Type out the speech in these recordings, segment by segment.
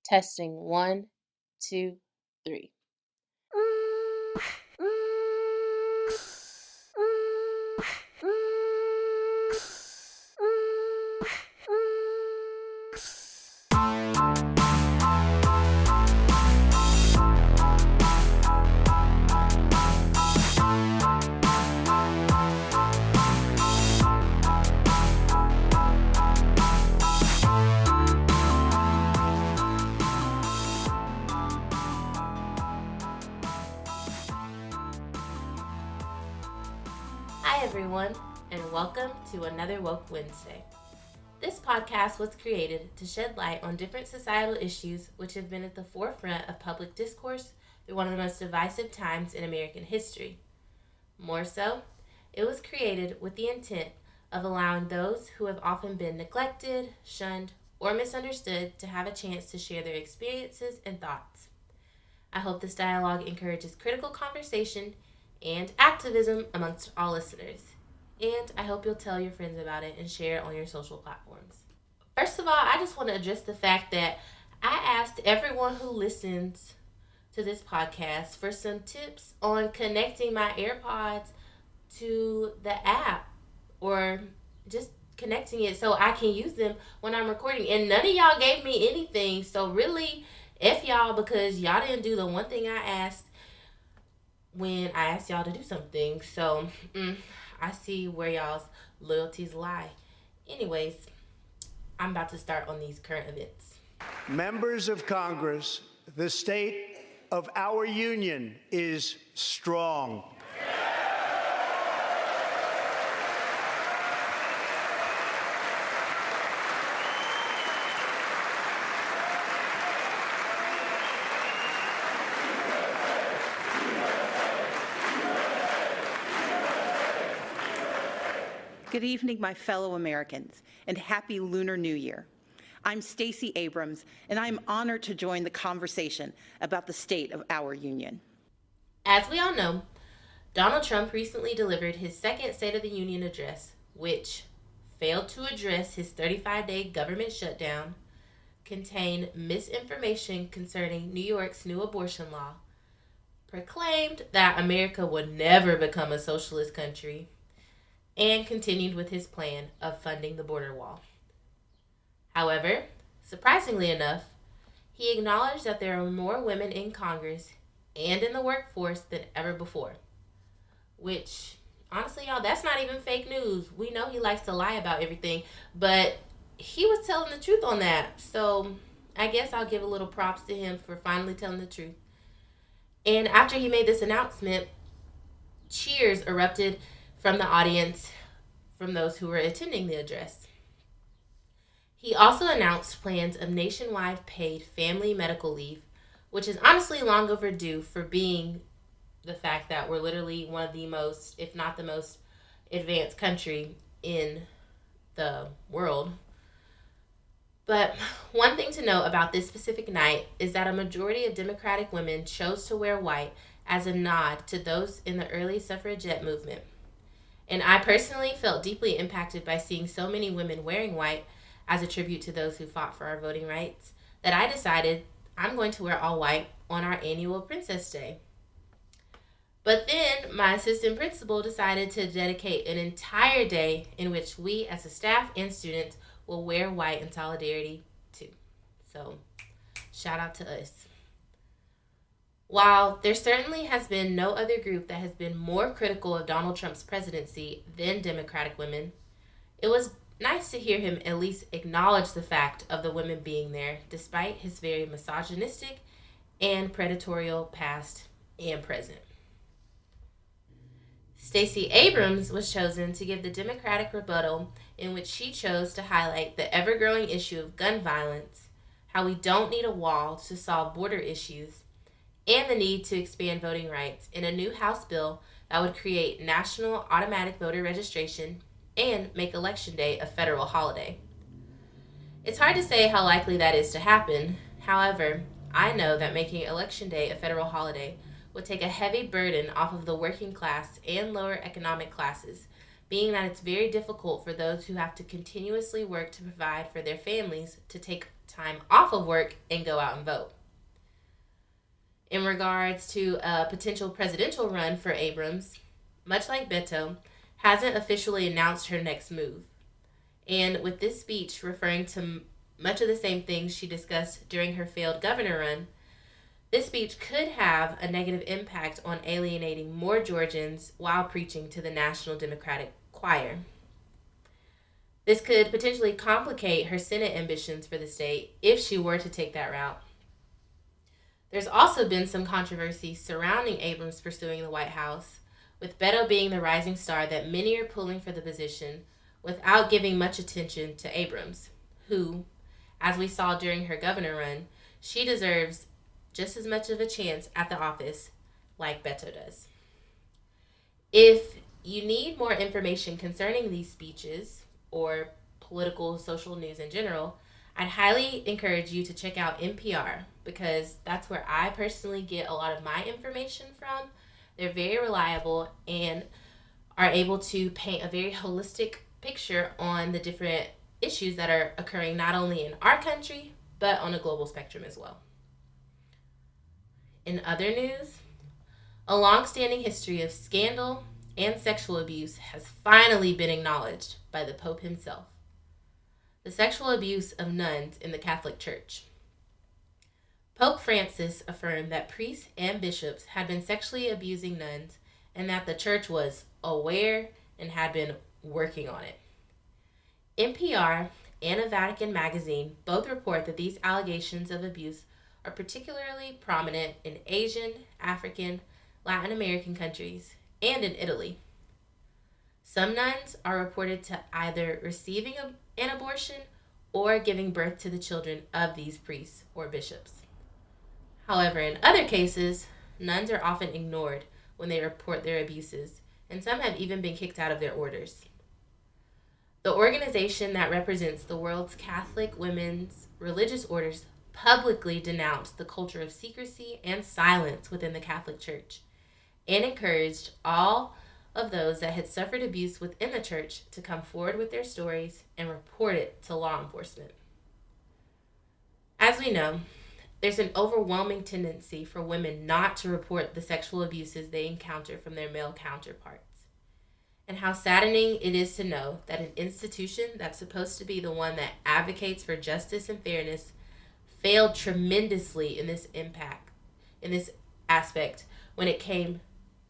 Testing 1, 2, 3. Hi everyone, and welcome to another Woke Wednesday. This podcast was created to shed light on different societal issues which have been at the forefront of public discourse through one of the most divisive times in American history. More so, it was created with the intent of allowing those who have often been neglected, shunned, or misunderstood to have a chance to share their experiences and thoughts. I hope this dialogue encourages critical conversation and activism amongst all listeners. And I hope you'll tell your friends about it and share it on your social platforms. First of all, I just want to address the fact that I asked everyone who listens to this podcast for some tips on connecting my AirPods to the app or just connecting it so I can use them when I'm recording. And none of y'all gave me anything. So really, F y'all, because y'all didn't do the one thing I asked when I asked y'all to do something. So I see where y'all's loyalties lie. Anyways, I'm about to start on these current events. Members of Congress, the state of our union is strong. Good evening, my fellow Americans, and happy Lunar New Year. I'm Stacey Abrams, and I'm honored to join the conversation about the state of our union. As we all know, Donald Trump recently delivered his second State of the Union address, which failed to address his 35-day government shutdown, contained misinformation concerning New York's new abortion law, proclaimed that America would never become a socialist country, and continued with his plan of funding the border wall. However, surprisingly enough, he acknowledged that there are more women in Congress and in the workforce than ever before. Which, honestly, y'all, that's not even fake news. We know he likes to lie about everything, but he was telling the truth on that. So I guess I'll give a little props to him for finally telling the truth. And after he made this announcement, cheers erupted from the audience, from those who were attending the address. He also announced plans of nationwide paid family medical leave, which is honestly long overdue for being the fact that we're literally one of the most, if not the most, advanced country in the world. But one thing to note about this specific night is that a majority of Democratic women chose to wear white as a nod to those in the early suffragette movement. And I personally felt deeply impacted by seeing so many women wearing white as a tribute to those who fought for our voting rights that I decided I'm going to wear all white on our annual Princess Day. But then my assistant principal decided to dedicate an entire day in which we as a staff and students will wear white in solidarity too. So shout out to us. While there certainly has been no other group that has been more critical of Donald Trump's presidency than Democratic women, it was nice to hear him at least acknowledge the fact of the women being there, despite his very misogynistic and predatory past and present. Stacey Abrams was chosen to give the Democratic rebuttal in which she chose to highlight the ever-growing issue of gun violence, how we don't need a wall to solve border issues, and the need to expand voting rights in a new House bill that would create national automatic voter registration and make Election Day a federal holiday. It's hard to say how likely that is to happen. However, I know that making Election Day a federal holiday would take a heavy burden off of the working class and lower economic classes, being that it's very difficult for those who have to continuously work to provide for their families to take time off of work and go out and vote. In regards to a potential presidential run for Abrams, much like Beto, hasn't officially announced her next move. And with this speech referring to much of the same things she discussed during her failed governor run, this speech could have a negative impact on alienating more Georgians while preaching to the National Democratic choir. This could potentially complicate her Senate ambitions for the state if she were to take that route. There's also been some controversy surrounding Abrams pursuing the White House, with Beto being the rising star that many are pulling for the position without giving much attention to Abrams, who, as we saw during her governor run, she deserves just as much of a chance at the office like Beto does. If you need more information concerning these speeches or political social news in general, I'd highly encourage you to check out NPR because that's where I personally get a lot of my information from. They're very reliable and are able to paint a very holistic picture on the different issues that are occurring not only in our country, but on a global spectrum as well. In other news, a long-standing history of scandal and sexual abuse has finally been acknowledged by the Pope himself. The sexual abuse of nuns in the Catholic Church. Pope Francis affirmed that priests and bishops had been sexually abusing nuns and that the church was aware and had been working on it. NPR and a Vatican magazine both report that these allegations of abuse are particularly prominent in Asian, African, Latin American countries, and in Italy. Some nuns are reported to either receiving an abortion or giving birth to the children of these priests or bishops. However, in other cases, nuns are often ignored when they report their abuses, and some have even been kicked out of their orders. The organization that represents the world's Catholic women's religious orders publicly denounced the culture of secrecy and silence within the Catholic Church and encouraged all of those that had suffered abuse within the church to come forward with their stories and report it to law enforcement. As we know, there's an overwhelming tendency for women not to report the sexual abuses they encounter from their male counterparts. And how saddening it is to know that an institution that's supposed to be the one that advocates for justice and fairness failed tremendously in this aspect when it came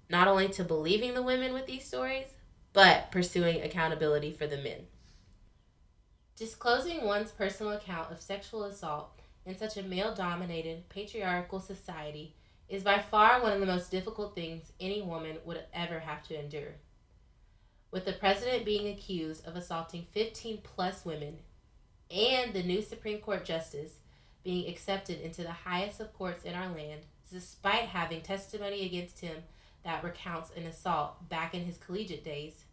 not only to believing the women with these stories, but pursuing accountability for the men. Disclosing one's personal account of sexual assault in such a male-dominated, patriarchal society is by far one of the most difficult things any woman would ever have to endure. With the president being accused of assaulting 15-plus women and the new Supreme Court justice being accepted into the highest of courts in our land, despite having testimony against him that recounts an assault back in his collegiate days,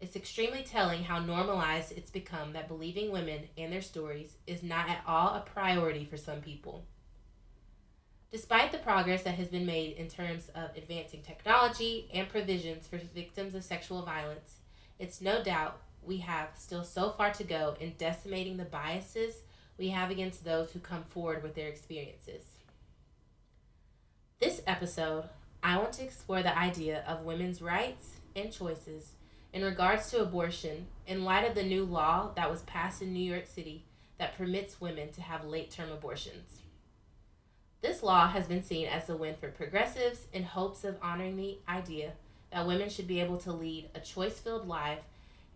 it's extremely telling how normalized it's become that believing women and their stories is not at all a priority for some people. Despite the progress that has been made in terms of advancing technology and provisions for victims of sexual violence, it's no doubt we have still so far to go in decimating the biases we have against those who come forward with their experiences. This episode, I want to explore the idea of women's rights and choices in regards to abortion in light of the new law that was passed in New York City that permits women to have late-term abortions. This law has been seen as a win for progressives in hopes of honoring the idea that women should be able to lead a choice-filled life,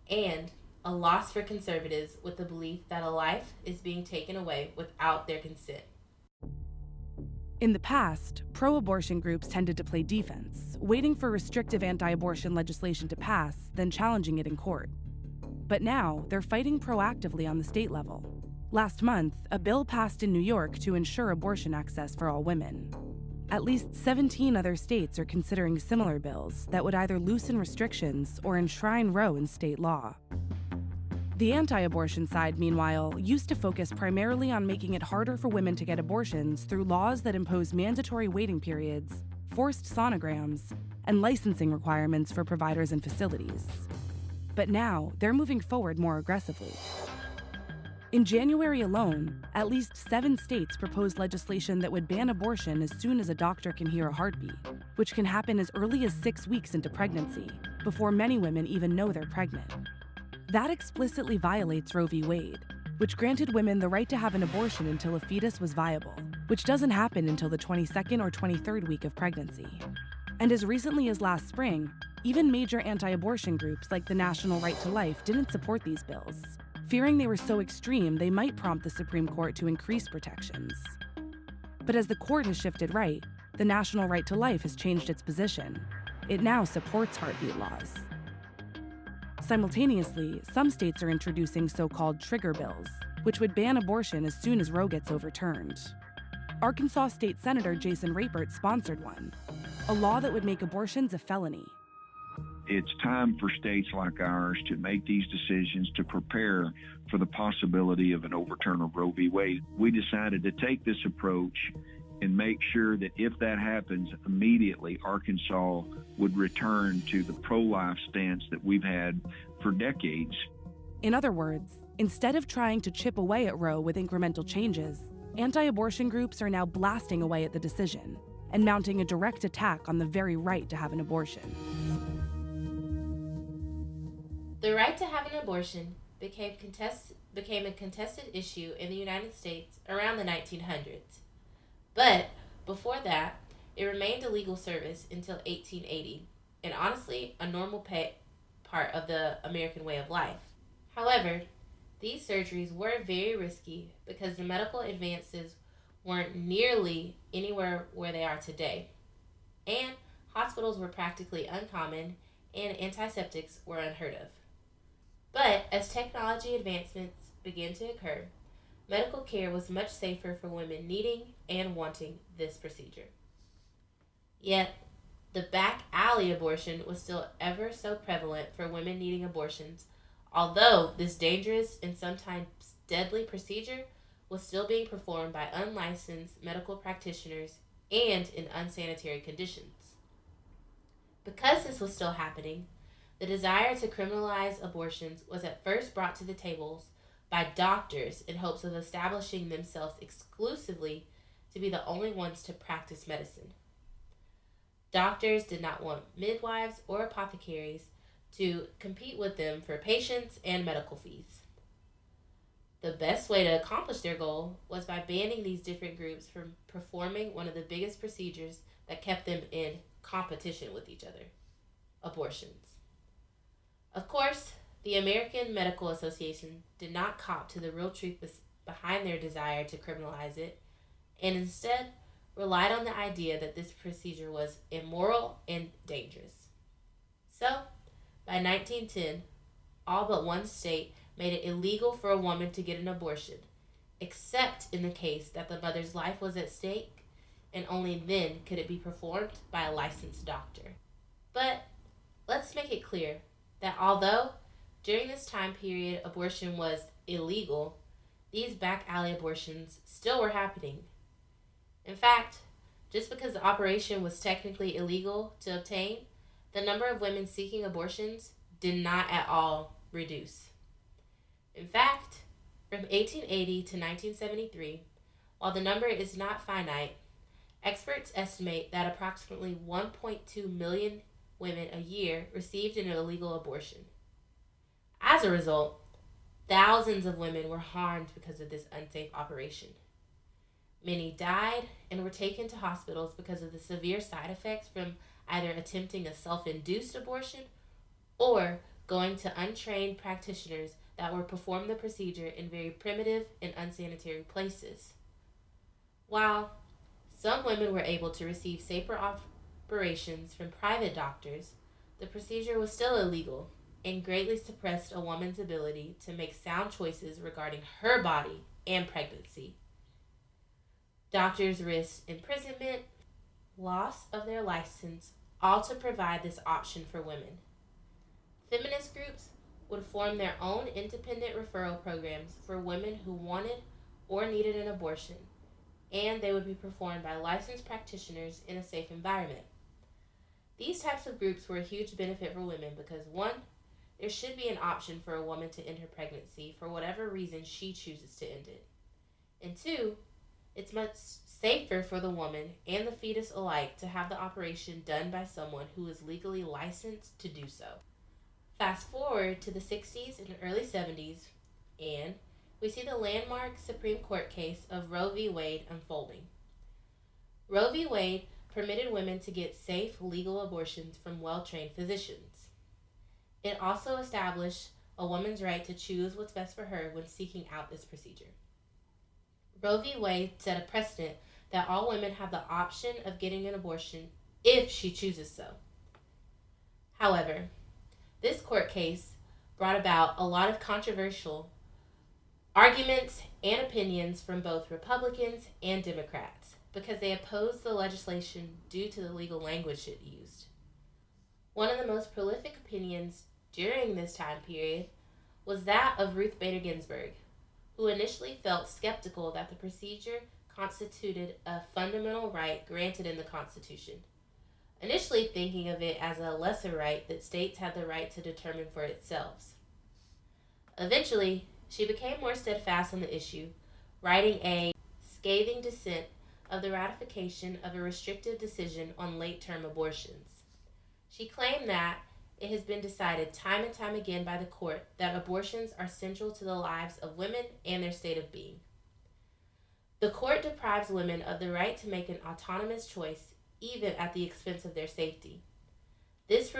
and a loss for conservatives with the belief that a life is being taken away without their consent. In the past, pro-abortion groups tended to play defense, waiting for restrictive anti-abortion legislation to pass, then challenging it in court. But now, they're fighting proactively on the state level. Last month, a bill passed in New York to ensure abortion access for all women. At least 17 other states are considering similar bills that would either loosen restrictions or enshrine Roe in state law. The anti-abortion side, meanwhile, used to focus primarily on making it harder for women to get abortions through laws that impose mandatory waiting periods, forced sonograms, and licensing requirements for providers and facilities. But now, they're moving forward more aggressively. In January alone, at least 7 states proposed legislation that would ban abortion as soon as a doctor can hear a heartbeat, which can happen as early as 6 weeks into pregnancy, before many women even know they're pregnant. That explicitly violates Roe v. Wade, which granted women the right to have an abortion until a fetus was viable, which doesn't happen until the 22nd or 23rd week of pregnancy. And as recently as last spring, even major anti-abortion groups like the National Right to Life didn't support these bills, fearing they were so extreme they might prompt the Supreme Court to increase protections. But as the court has shifted right, the National Right to Life has changed its position. It now supports heartbeat laws. Simultaneously, some states are introducing so-called trigger bills, which would ban abortion as soon as Roe gets overturned. Arkansas State Senator Jason Rapert sponsored one, a law that would make abortions a felony. It's time for states like ours to make these decisions to prepare for the possibility of an overturn of Roe v. Wade. We decided to take this approach and make sure that if that happens, immediately Arkansas would return to the pro-life stance that we've had for decades. In other words, instead of trying to chip away at Roe with incremental changes, anti-abortion groups are now blasting away at the decision and mounting a direct attack on the very right to have an abortion. The right to have an abortion became a contested issue in the United States around the 1900s. But before that, it remained a legal service until 1880, and honestly, a normal part of the American way of life. However, these surgeries were very risky because the medical advances weren't nearly anywhere where they are today, and hospitals were practically uncommon, and antiseptics were unheard of. But as technology advancements began to occur, medical care was much safer for women needing and wanting this procedure. Yet, the back alley abortion was still ever so prevalent for women needing abortions, although this dangerous and sometimes deadly procedure was still being performed by unlicensed medical practitioners and in unsanitary conditions. Because this was still happening, the desire to criminalize abortions was at first brought to the tables by doctors in hopes of establishing themselves exclusively to be the only ones to practice medicine. Doctors did not want midwives or apothecaries to compete with them for patients and medical fees. The best way to accomplish their goal was by banning these different groups from performing one of the biggest procedures that kept them in competition with each other: abortions. Of course, the American Medical Association did not cop to the real truth behind their desire to criminalize it, and instead relied on the idea that this procedure was immoral and dangerous. So, by 1910, all but one state made it illegal for a woman to get an abortion, except in the case that the mother's life was at stake, and only then could it be performed by a licensed doctor. But let's make it clear that although during this time period abortion was illegal, these back alley abortions still were happening. In fact, just because the operation was technically illegal to obtain, the number of women seeking abortions did not at all reduce. In fact, from 1880 to 1973, while the number is not finite, experts estimate that approximately 1.2 million women a year received an illegal abortion. As a result, thousands of women were harmed because of this unsafe operation. Many died and were taken to hospitals because of the severe side effects from either attempting a self-induced abortion or going to untrained practitioners that would perform the procedure in very primitive and unsanitary places. While some women were able to receive safer operations from private doctors, the procedure was still illegal and greatly suppressed a woman's ability to make sound choices regarding her body and pregnancy. Doctors risked imprisonment, loss of their license, all to provide this option for women. Feminist groups would form their own independent referral programs for women who wanted or needed an abortion, and they would be performed by licensed practitioners in a safe environment. These types of groups were a huge benefit for women because, one, there should be an option for a woman to end her pregnancy for whatever reason she chooses to end it. And two, it's much safer for the woman and the fetus alike to have the operation done by someone who is legally licensed to do so. Fast forward to the 60s and early 70s, and we see the landmark Supreme Court case of Roe v. Wade unfolding. Roe v. Wade permitted women to get safe, legal abortions from well-trained physicians. It also established a woman's right to choose what's best for her when seeking out this procedure. Roe v. Wade set a precedent that all women have the option of getting an abortion if she chooses so. However, this court case brought about a lot of controversial arguments and opinions from both Republicans and Democrats because they opposed the legislation due to the legal language it used. One of the most prolific opinions during this time period was that of Ruth Bader Ginsburg, who initially felt skeptical that the procedure constituted a fundamental right granted in the Constitution, initially thinking of it as a lesser right that states had the right to determine for themselves. Eventually, she became more steadfast on the issue, writing a scathing dissent of the ratification of a restrictive decision on late-term abortions. She claimed that it has been decided time and time again by the court that abortions are central to the lives of women and their state of being. The court deprives women of the right to make an autonomous choice even at the expense of their safety. This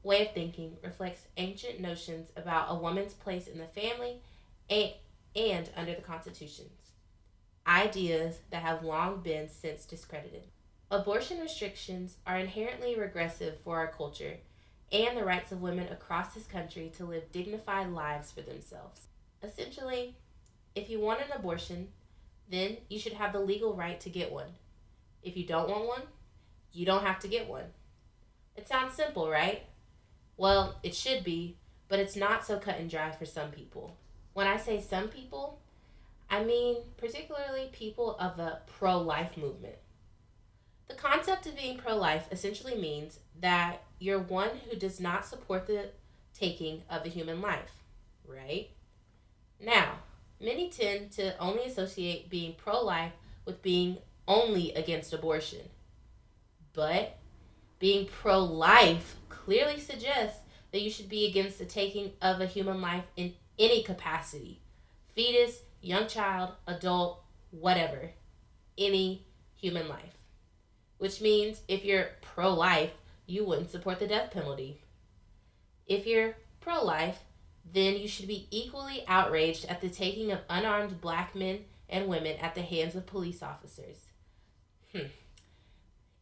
way of thinking reflects ancient notions about a woman's place in the family and under the constitutions, ideas that have long been since discredited. Abortion restrictions are inherently regressive for our culture and the rights of women across this country to live dignified lives for themselves. Essentially, if you want an abortion, then you should have the legal right to get one. If you don't want one, you don't have to get one. It sounds simple, right? Well, it should be, but it's not so cut and dry for some people. When I say some people, I mean particularly people of the pro-life movement. The concept of being pro-life essentially means that you're one who does not support the taking of a human life, right? Now, many tend to only associate being pro-life with being only against abortion. But being pro-life clearly suggests that you should be against the taking of a human life in any capacity. Fetus, young child, adult, whatever. Any human life. Which means if you're pro-life, you wouldn't support the death penalty. If you're pro-life, then you should be equally outraged at the taking of unarmed black men and women at the hands of police officers.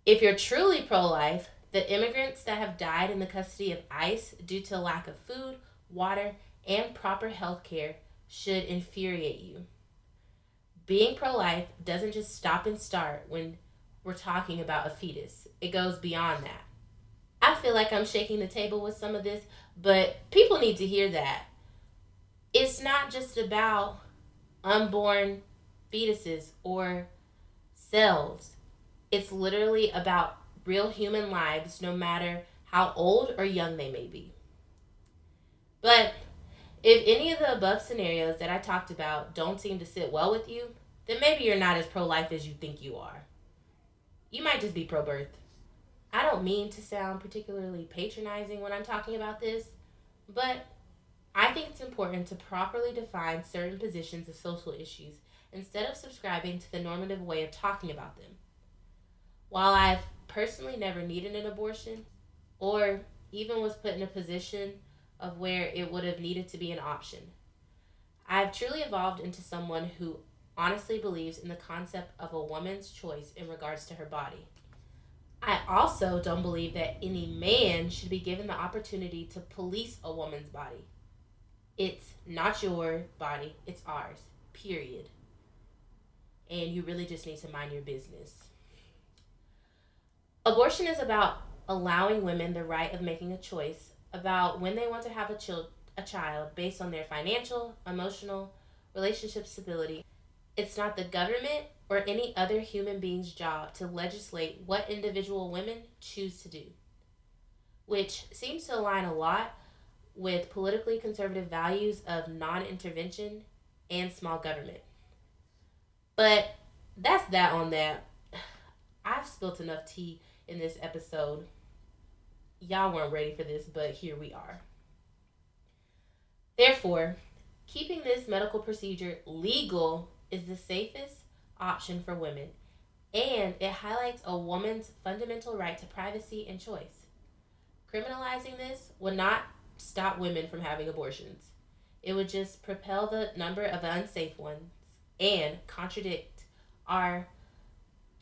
If you're truly pro-life, the immigrants that have died in the custody of ICE due to a lack of food, water, and proper health care should infuriate you. Being pro-life doesn't just stop and start when we're talking about a fetus. It goes beyond that. I feel like I'm shaking the table with some of this, but people need to hear that. It's not just about unborn fetuses or cells. It's literally about real human lives, no matter how old or young they may be. But if any of the above scenarios that I talked about don't seem to sit well with you, then maybe you're not as pro-life as you think you are. You might just be pro-birth. I don't mean to sound particularly patronizing when I'm talking about this, but I think it's important to properly define certain positions of social issues instead of subscribing to the normative way of talking about them. While I've personally never needed an abortion, or even was put in a position of where it would have needed to be an option, I've truly evolved into someone who honestly believes in the concept of a woman's choice in regards to her body. I also don't believe that any man should be given the opportunity to police a woman's body. It's not your body, it's ours, period. And you really just need to mind your business. Abortion is about allowing women the right of making a choice about when they want to have a child based on their financial, emotional, relationship stability. It's not the government or any other human being's job to legislate what individual women choose to do, which seems to align a lot with politically conservative values of non-intervention and small government. But that's that on that. I've spilt enough tea in this episode. Y'all weren't ready for this, but here we are. Therefore, keeping this medical procedure legal is the safest option for women, and it highlights a woman's fundamental right to privacy and choice. Criminalizing this would not stop women from having abortions. It would just propel the number of unsafe ones and contradict our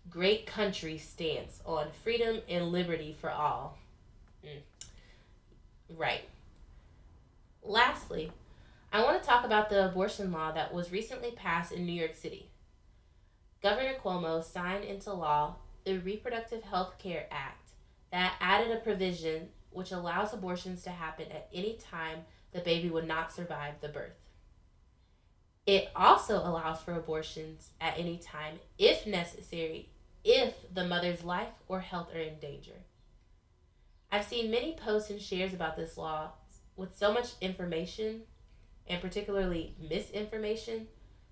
great country's stance on freedom and liberty for all. Right. Lastly, I want to talk about the abortion law that was recently passed in New York City. Governor Cuomo signed into law the Reproductive Health Care Act that added a provision which allows abortions to happen at any time the baby would not survive the birth. It also allows for abortions at any time, if necessary, if the mother's life or health are in danger. I've seen many posts and shares about this law with so much information, and particularly misinformation,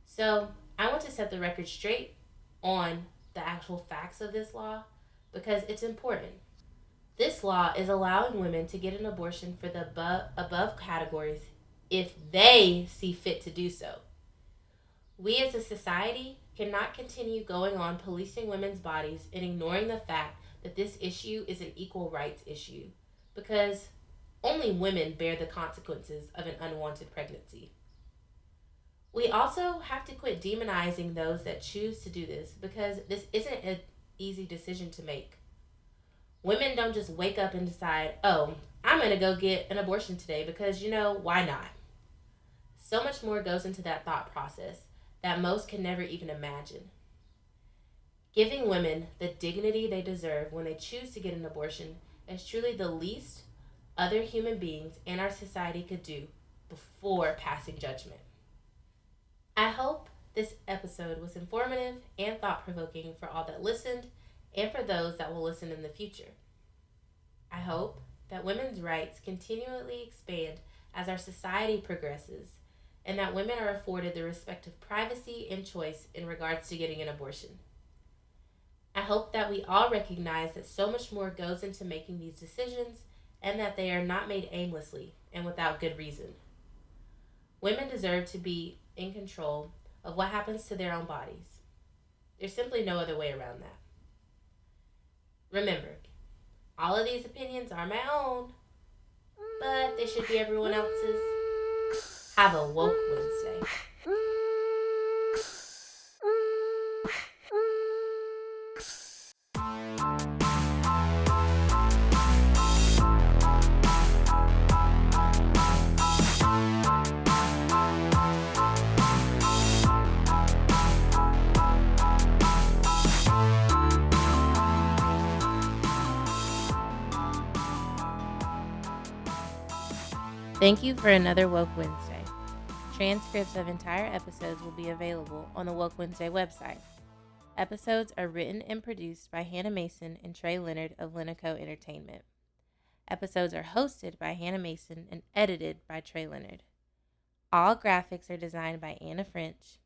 so I want to set the record straight on the actual facts of this law because it's important. This law is allowing women to get an abortion for the above categories if they see fit to do so. We as a society cannot continue going on policing women's bodies and ignoring the fact that this issue is an equal rights issue because only women bear the consequences of an unwanted pregnancy. We also have to quit demonizing those that choose to do this because this isn't an easy decision to make. Women don't just wake up and decide, oh, I'm going to go get an abortion today because, why not? So much more goes into that thought process that most can never even imagine. Giving women the dignity they deserve when they choose to get an abortion is truly the least other human beings in our society could do before passing judgment. I hope this episode was informative and thought-provoking for all that listened and for those that will listen in the future. I hope that women's rights continually expand as our society progresses and that women are afforded the respect of privacy and choice in regards to getting an abortion. I hope that we all recognize that so much more goes into making these decisions and that they are not made aimlessly and without good reason. Women deserve to be in control of what happens to their own bodies. There's simply no other way around that. Remember, all of these opinions are my own, but they should be everyone else's. Have a woke Wednesday. Thank you for another Woke Wednesday. Transcripts of entire episodes will be available on the Woke Wednesday website. Episodes are written and produced by Hannah Mason and Trey Leonard of Lenico Entertainment. Episodes are hosted by Hannah Mason and edited by Trey Leonard. All graphics are designed by Anna French.